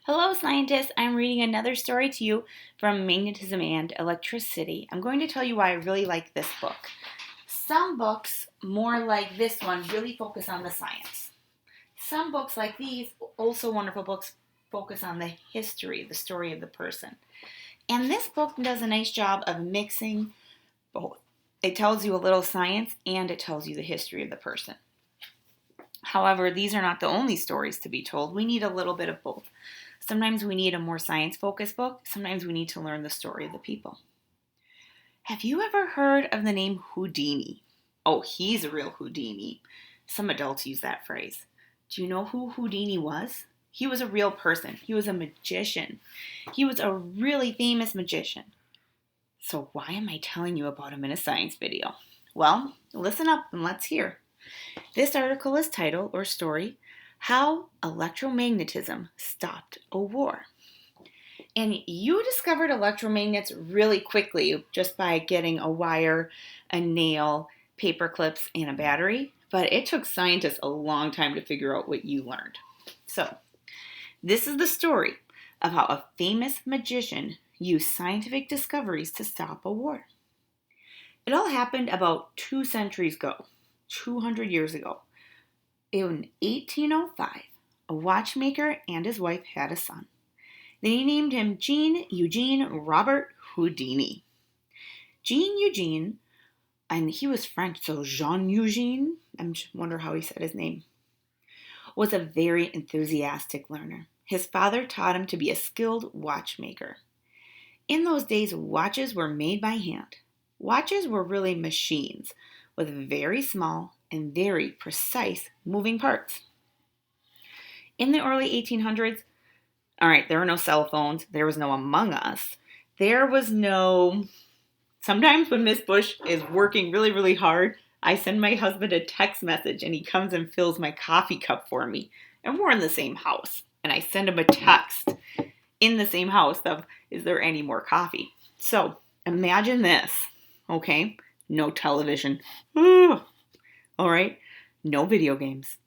Hello, scientists. I'm reading another story to you from Magnetism and Electricity. I'm going to tell you why I really like this book. Some books, more like this one, really focus on the science. Some books, like these, also wonderful books, focus on the history, the story of the person. And this book does a nice job of mixing both. It tells you a little science and it tells you the history of the person. However, these are not the only stories to be told. We need a little bit of both. Sometimes we need a more science-focused book. Sometimes we need to learn the story of the people. Have you ever heard of the name Houdini? Oh, he's a real Houdini. Some adults use that phrase. Do you know who Houdini was? He was a real person. He was a magician. He was a really famous magician. So why am I telling you about him in a science video? Well, listen up and let's hear. This article is titled, or story, How Electromagnetism Stopped a War. And you discovered electromagnets really quickly just by getting a wire, a nail, paper clips, and a battery. But it took scientists a long time to figure out what you learned. So, this is the story of how a famous magician used scientific discoveries to stop a war. It all happened about 2 centuries ago, 200 years ago. In 1805, a watchmaker and his wife had a son. They named him Jean Eugene Robert Houdini. Jean Eugene, and he was French, so Jean Eugene, I wonder how he said his name, was a very enthusiastic learner. His father taught him to be a skilled watchmaker. In those days, watches were made by hand. Watches were really machines with very small and very precise moving parts. In the early 1800s, all right, there were no cell phones. There was no Among Us. There was no... Sometimes when Miss Bush is working really, really hard, I send my husband a text message and he comes and fills my coffee cup for me. And we're in the same house. And I send him a text in the same house of, is there any more coffee? So imagine this, okay? No television. All right, no video games.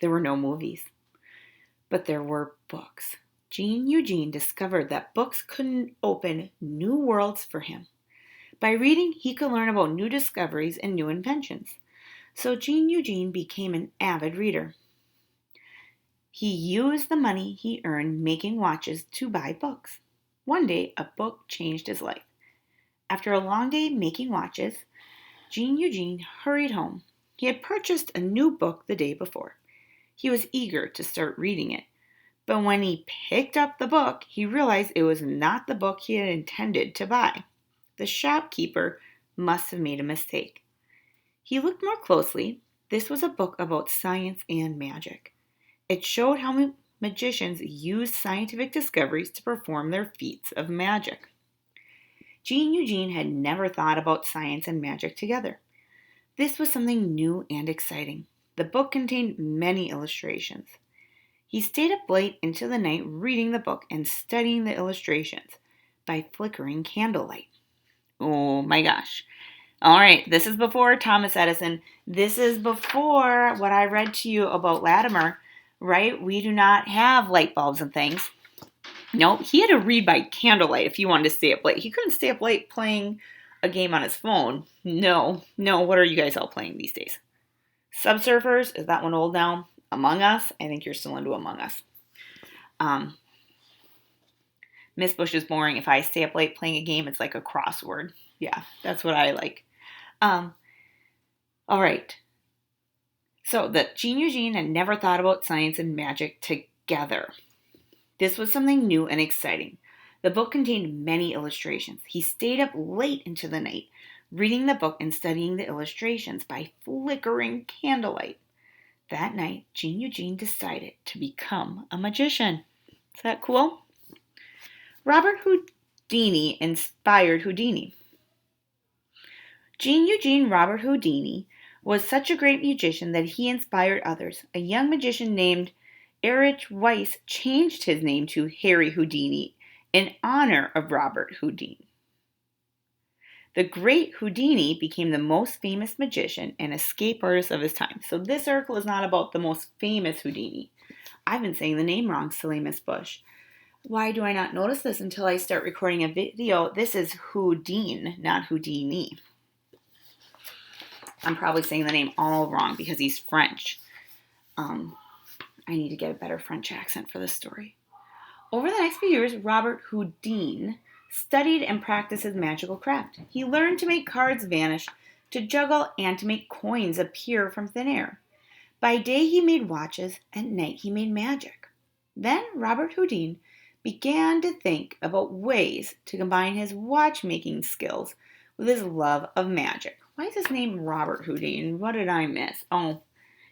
There were no movies. But there were books. Jean Eugene discovered that books couldn't open new worlds for him. By reading, he could learn about new discoveries and new inventions. So Jean Eugene became an avid reader. He used the money he earned making watches to buy books. One day, a book changed his life. After a long day making watches, Jean Eugene hurried home. He had purchased a new book the day before. He was eager to start reading it. But when he picked up the book, he realized it was not the book he had intended to buy. The shopkeeper must have made a mistake. He looked more closely. This was a book about science and magic. It showed how magicians used scientific discoveries to perform their feats of magic. Jean Eugene had never thought about science and magic together. This was something new and exciting. The book contained many illustrations. He stayed up late into the night reading the book and studying the illustrations by flickering candlelight. Oh my gosh. All right, this is before Thomas Edison. This is before what I read to you about Latimer, right? We do not have light bulbs and things. No, he had to read by candlelight if he wanted to stay up late. He couldn't stay up late playing a game on his phone. No. What are you guys all playing these days? Subsurfers, is that one old now? Among Us, I think you're still into Among Us. Miss Bush is boring. If I stay up late playing a game, it's like a crossword. Yeah, that's what I like. All right. So that Jean Eugene had never thought about science and magic together. This was something new and exciting. The book contained many illustrations. He stayed up late into the night, reading the book and studying the illustrations by flickering candlelight. That night, Jean Eugene decided to become a magician. Is that cool? Robert Houdini inspired Houdini. Jean Eugene Robert Houdini was such a great magician that he inspired others. A young magician named Erich Weiss changed his name to Harry Houdini in honor of Robert Houdini. The great Houdini became the most famous magician and escape artist of his time. So this article is not about the most famous Houdini. I've been saying the name wrong, silly Miss Bush. Why do I not notice this until I start recording a video? This is Houdin, not Houdini. I'm probably saying the name all wrong because he's French. I need to get a better French accent for this story. Over the next few years, Robert Houdin studied and practiced his magical craft. He learned to make cards vanish, to juggle, and to make coins appear from thin air. By day, he made watches. At night, he made magic. Then Robert Houdin began to think about ways to combine his watchmaking skills with his love of magic. Why is his name Robert Houdin? What did I miss? Oh,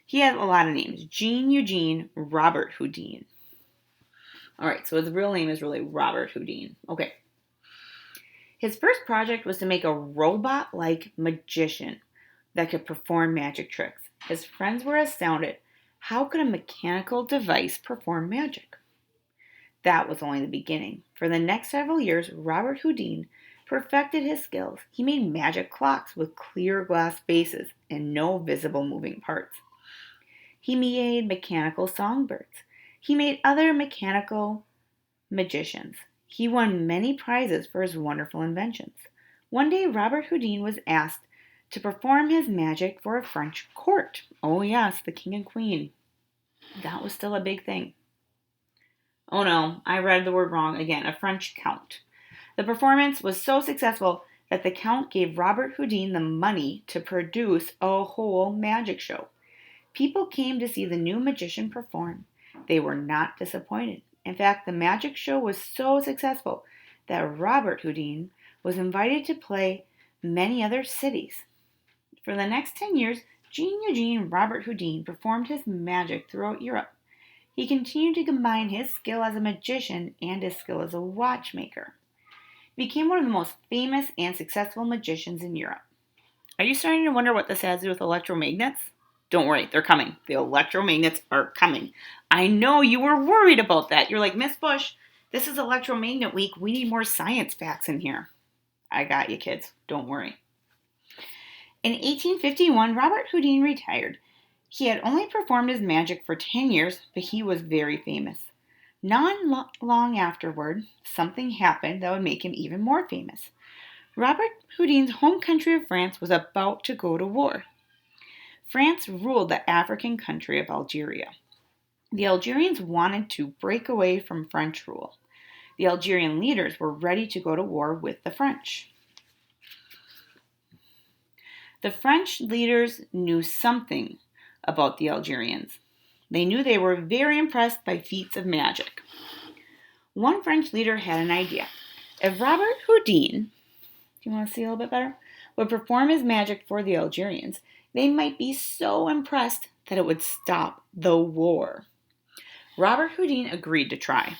he has a lot of names. Jean Eugene Robert Houdin. All right, so his real name is really Robert Houdin. Okay. His first project was to make a robot-like magician that could perform magic tricks. His friends were astounded. How could a mechanical device perform magic? That was only the beginning. For the next several years, Robert Houdin perfected his skills. He made magic clocks with clear glass bases and no visible moving parts. He made mechanical songbirds. He made other mechanical magicians. He won many prizes for his wonderful inventions. One day, Robert Houdin was asked to perform his magic for a French court. Oh yes, the king and queen. That was still a big thing. Oh no, I read the word wrong again. A French count. The performance was so successful that the count gave Robert Houdin the money to produce a whole magic show. People came to see the new magician perform. They were not disappointed. In fact, the magic show was so successful that Robert Houdin was invited to play many other cities. For the next 10 years, Jean Eugene Robert Houdin performed his magic throughout Europe. He continued to combine his skill as a magician and his skill as a watchmaker. He became one of the most famous and successful magicians in Europe. Are you starting to wonder what this has to do with electromagnets? Don't worry, they're coming. The electromagnets are coming. I know you were worried about that. You're like, Miss Bush, this is electromagnet week. We need more science facts in here. I got you, kids. Don't worry. In 1851, Robert Houdin retired. He had only performed his magic for 10 years, but he was very famous. Not long afterward, something happened that would make him even more famous. Robert Houdin's home country of France was about to go to war. France ruled the African country of Algeria. The Algerians wanted to break away from French rule. The Algerian leaders were ready to go to war with the French. The French leaders knew something about the Algerians. They knew they were very impressed by feats of magic. One French leader had an idea. If Robert Houdin, do you want to see a little bit better, would perform his magic for the Algerians, they might be so impressed that it would stop the war. Robert Houdin agreed to try.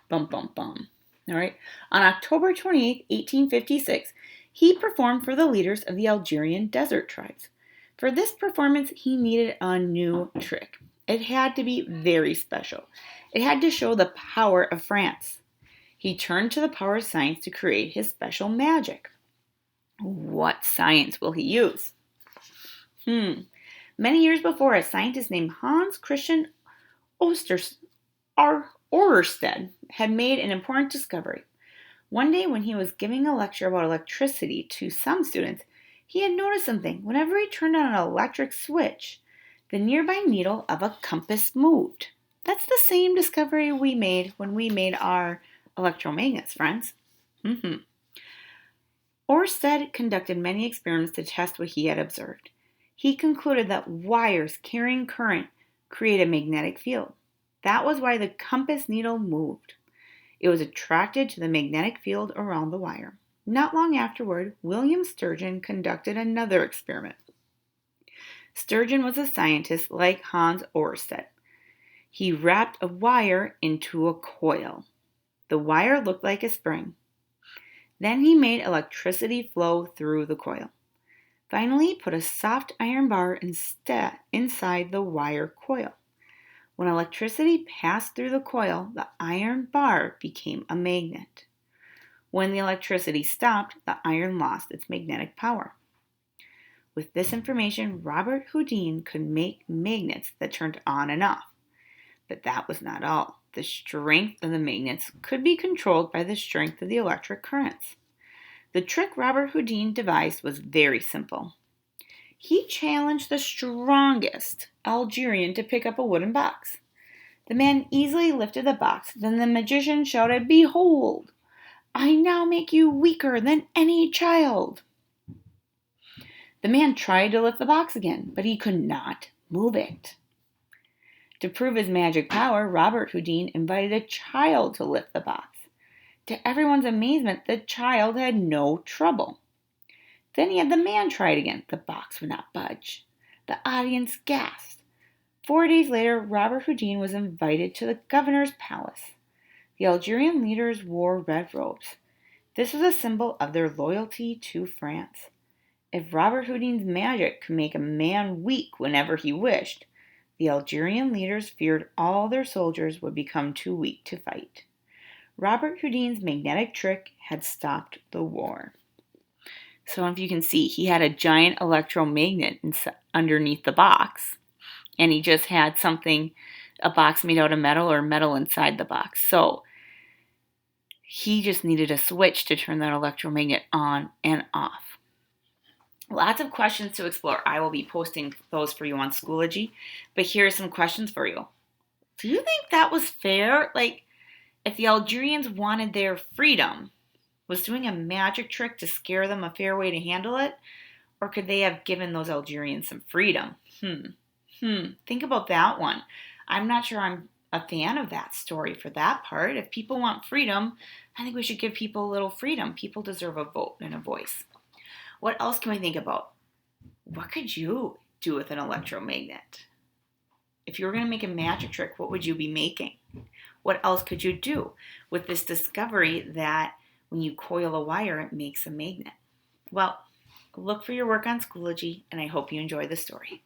Bum, bum, bum. All right. On October 28, 1856, he performed for the leaders of the Algerian desert tribes. For this performance, he needed a new trick. It had to be very special. It had to show the power of France. He turned to the power of science to create his special magic. What science will he use? Many years before, a scientist named Hans Christian Ørsted had made an important discovery. One day when he was giving a lecture about electricity to some students, he had noticed something. Whenever he turned on an electric switch, the nearby needle of a compass moved. That's the same discovery we made when we made our electromagnets, friends. Ørsted conducted many experiments to test what he had observed. He concluded that wires carrying current create a magnetic field. That was why the compass needle moved. It was attracted to the magnetic field around the wire. Not long afterward, William Sturgeon conducted another experiment. Sturgeon was a scientist like Hans Ørsted. He wrapped a wire into a coil. The wire looked like a spring. Then he made electricity flow through the coil. Finally, put a soft iron bar inside the wire coil. When electricity passed through the coil, the iron bar became a magnet. When the electricity stopped, the iron lost its magnetic power. With this information, Robert Houdin could make magnets that turned on and off. But that was not all. The strength of the magnets could be controlled by the strength of the electric currents. The trick Robert Houdin devised was very simple. He challenged the strongest Algerian to pick up a wooden box. The man easily lifted the box. Then the magician shouted, "Behold, I now make you weaker than any child." The man tried to lift the box again, but he could not move it. To prove his magic power, Robert Houdin invited a child to lift the box. To everyone's amazement, the child had no trouble. Then he had the man try it again. The box would not budge. The audience gasped. 4 days later, Robert Houdin was invited to the governor's palace. The Algerian leaders wore red robes. This was a symbol of their loyalty to France. If Robert Houdin's magic could make a man weak whenever he wished, the Algerian leaders feared all their soldiers would become too weak to fight. Robert Houdin's magnetic trick had stopped the war. So if you can see, he had a giant electromagnet underneath the box, and he just had a box made out of metal or metal inside the box. So he just needed a switch to turn that electromagnet on and off. Lots of questions to explore. I will be posting those for you on Schoology, but here are some questions for you. Do you think that was fair? Like, if the Algerians wanted their freedom, was doing a magic trick to scare them a fair way to handle it? Or could they have given those Algerians some freedom? Think about that one. I'm not sure I'm a fan of that story for that part. If people want freedom, I think we should give people a little freedom. People deserve a vote and a voice. What else can we think about? What could you do with an electromagnet? If you were going to make a magic trick, what would you be making? What else could you do with this discovery that when you coil a wire, it makes a magnet? Well, look for your work on Schoology, and I hope you enjoy the story.